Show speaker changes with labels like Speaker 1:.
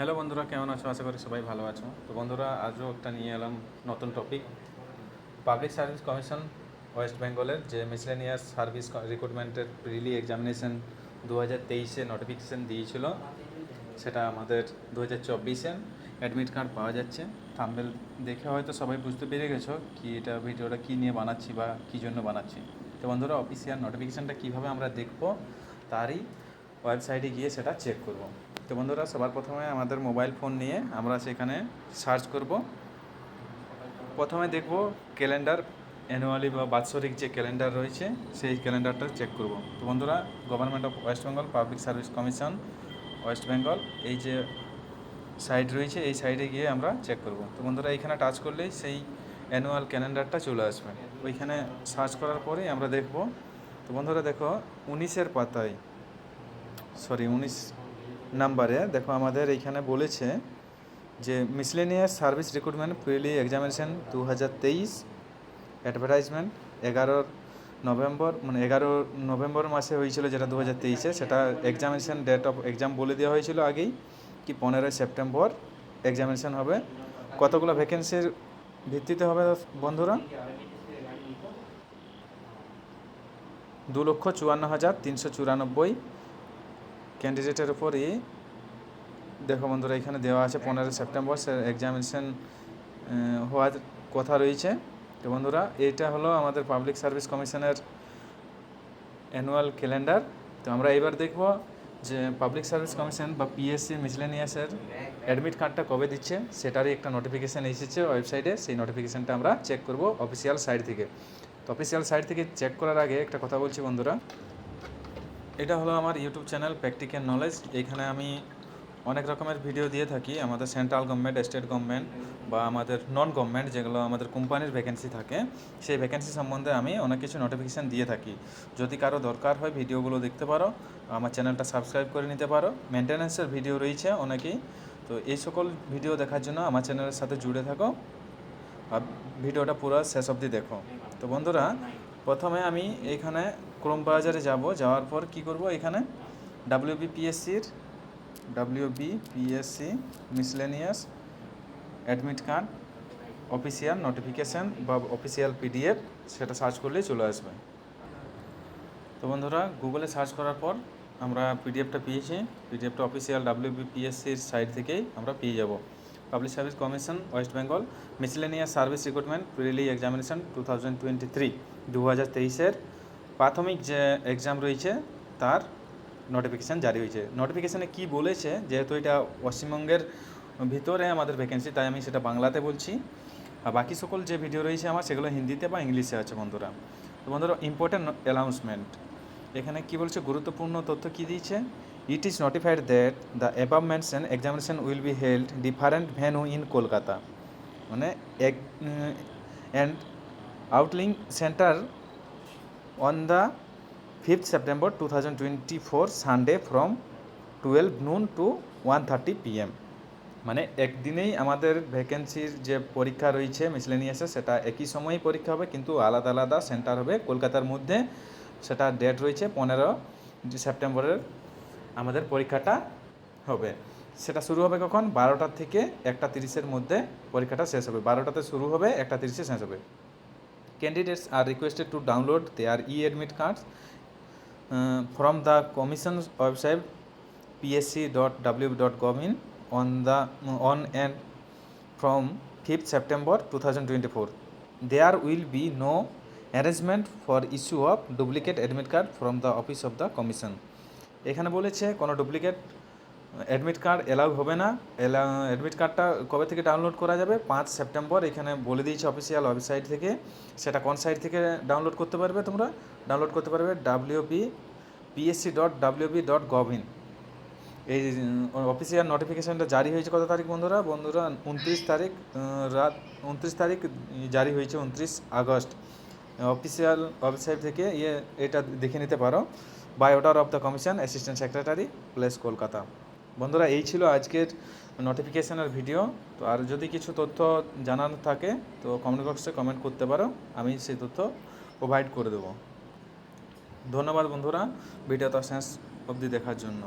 Speaker 1: Hello বন্ধুরা, কেমন আছো? আশা করি সবাই ভালো আছো। তো বন্ধুরা, আজও একটা নিয়ে এলাম নতুন topic. Public Service Commission West বেঙ্গলের যে মিসলেনিয়াস সার্ভিস রিক্রুটমেন্টের প্রিলি এক্সামিনেশন 2023-এ নোটিফিকেশান দিয়েছিল, সেটা আমাদের 2024-এ অ্যাডমিট কার্ড পাওয়া যাচ্ছে। থাম্বনেল দেখে হয়তো সবাই বুঝতে পেরে গেছো কি এটা ভিডিওটা কী নিয়ে বানাচ্ছি বা কী জন্য বানাচ্ছি। তো বন্ধুরা, অফিসিয়াল নোটিফিকেশানটা কীভাবে আমরা দেখবো তারই ওয়েবসাইটে গিয়ে সেটা চেক করব। তো বন্ধুরা, সবার প্রথমে আমাদের মোবাইল ফোন নিয়ে আমরা সেখানে সার্চ করব। প্রথমে দেখব ক্যালেন্ডার, অ্যানুয়ালি বা বাৎসরিক যে ক্যালেন্ডার রয়েছে সেই ক্যালেন্ডারটা চেক করব। তো বন্ধুরা, government of West Bengal public Service Commission West Bengal এই যে সাইট রয়েছে, এই সাইটে গিয়ে আমরা চেক করব। তো বন্ধুরা, এইখানে টাচ করলেই সেই অ্যানুয়াল ক্যালেন্ডারটা চলে আসবে। ওইখানে সার্চ করার পরেই আমরা দেখব। তো বন্ধুরা দেখো, 19 নাম্বারে দেখো আমাদের এইখানে বলেছে যে miscellaneous service recruitment prelim examination 2023 advertisement 11 November মাসে হয়েছিল, যেটা 2023-এ। সেটা এক্সামিনেশন ডেট অফ এক্সাম বলে দেওয়া হয়েছিল আগেই কি 15 সেপ্টেম্বর এক্সামিনেশন হবে। কতগুলো ভ্যাকেন্সির ভিত্তিতে হবে বন্ধুরা? 2,54,394 ক্যান্ডিডেটের উপরই দেখো বন্ধুরা, এখানে দেওয়া আছে 15 সেপ্টেম্বর এক্সামিনেশন হওয়ার কথা রয়েছে। তো বন্ধুরা, এইটা হলো আমাদের পাবলিক সার্ভিস কমিশনের অ্যানুয়াল ক্যালেন্ডার। তো আমরা এবার দেখব যে পাবলিক সার্ভিস কমিশন বা পিএসসি মিসলেনিয়াসের অ্যাডমিট কার্ডটা কবে দিচ্ছে, সেটারই একটা নোটিফিকেশান এসেছে ওয়েবসাইটে। সেই নোটিফিকেশানটা আমরা চেক করব অফিসিয়াল সাইট থেকে। তো অফিসিয়াল সাইট থেকে চেক করার আগে একটা কথা বলছি বন্ধুরা, এটা হলো আমার ইউটিউব চ্যানেল প্র্যাকটিক্যাল নলেজ। এখানে আমি অনেক রকমের ভিডিও দিয়ে থাকি আমাদের সেন্ট্রাল গভর্নমেন্ট, স্টেট গভর্নমেন্ট বা আমাদের নন গভর্নমেন্ট যেগুলো আমাদের কোম্পানির ভ্যাকেন্সি থাকে, সেই ভ্যাকেন্সি সম্বন্ধে আমি অনেক কিছু নোটিফিকেশান দিয়ে থাকি। যদি কারো দরকার হয় ভিডিওগুলো দেখতে পারো, আমার চ্যানেলটা সাবস্ক্রাইব করে নিতে পারো। মেনটেন্যান্সের ভিডিও রয়েছে অনেকেই, তো এই সকল ভিডিও দেখার জন্য আমার চ্যানেলের সাথে জুড়ে থাকো আর ভিডিওটা পুরো শেষ অবধি দেখো। তো বন্ধুরা, প্রথমে আমি এইখানে ক্রোম ব্রাউজারে যাওয়ার পর কি করব, এখানে WBPSC miscellaneous admit card official notification বা অফিসিয়াল PDF, সেটা সার্চ করলেই চলে আসবে। তো বন্ধুরা, গুগলে সার্চ করার পর আমরা PDFটা পেয়েছি। PDFটা অফিসিয়াল WBPSCর সাইট থেকেই আমরা পেয়ে যাব। Public Service Commission West Bengal miscellaneous service recruitment prelim examination 2023 প্রাথমিক যে এক্সাম রয়েছে তার নোটিফিকেশান জারি হয়েছে। নোটিফিকেশানে কি বলেছে, যেহেতু এটা পশ্চিমবঙ্গের ভিতরে আমাদের ভ্যাকেন্সি, তাই আমি সেটা বাংলাতে বলছি। আর বাকি সকল যে ভিডিও রয়েছে আমার, সেগুলো হিন্দিতে বা ইংলিশে আছে বন্ধুরা। তো বন্ধুরা, ইম্পর্টেন্ট অ্যানাউন্সমেন্ট, এখানে কি বলছে, গুরুত্বপূর্ণ তথ্য কি দিয়েছে। It is notified that the above mention examination will be held different venue in Kolkata, মানে and outlying centre on the 5th September 2024 Sunday from 12 noon to 1:30 PM। মানে একদিনেই আমাদের ভ্যাকেন্সির যে পরীক্ষা রয়েছে মিসলেনিয়াসে, সেটা একই সময়ই পরীক্ষা হবে, কিন্তু আলাদা আলাদা সেন্টার হবে কলকাতার মধ্যে। সেটা ডেট রয়েছে 15 সেপ্টেম্বরের আমাদের পরীক্ষাটা হবে। সেটা শুরু হবে কখন? 12টা থেকে 1:30-এর মধ্যে পরীক্ষাটা শেষ হবে। 12টাতে শুরু হবে, 1:30-এ শেষ হবে। Candidates are requested to download their e-admit cards from the Commission's website psc.w.gov.in on and from 5th September 2024. There will be no arrangement for issue of duplicate admit card from the office of the Commission. এখানে বলেছে কোনো duplicate admit card allow হবে না। Admit কার্ডটা কবে থেকে download করা যাবে? 5 সেপ্টেম্বর এখানে বলে দিয়েছে অফিসিয়াল ওয়েবসাইট থেকে। সেটা কোন সাইট থেকে ডাউনলোড করতে পারবে? তোমরা ডাউনলোড করতে পারবে wbpsc.wb.gov.in। এই অফিসিয়াল নোটিফিকেশানটা জারি হয়েছে কত তারিখ বন্ধুরা? 29 তারিখ রাত 29 তারিখ জারি হয়েছে, 29 আগস্ট। অফিসিয়াল ওয়েবসাইট থেকে এটা দেখে নিতে পারো। By order of the commission, assistant secretary, place Kolkata. বন্ধুরা, এই ছিল আজকের নোটিফিকেশানের ভিডিও। তো আর যদি কিছু তথ্য জানার থাকে তো কমেন্ট বক্সে কমেন্ট করতে পারো, আমি সেই তথ্য প্রোভাইড করে দেবো। ধন্যবাদ বন্ধুরা, ভিডিওটা শেষ অবধি দেখার জন্য।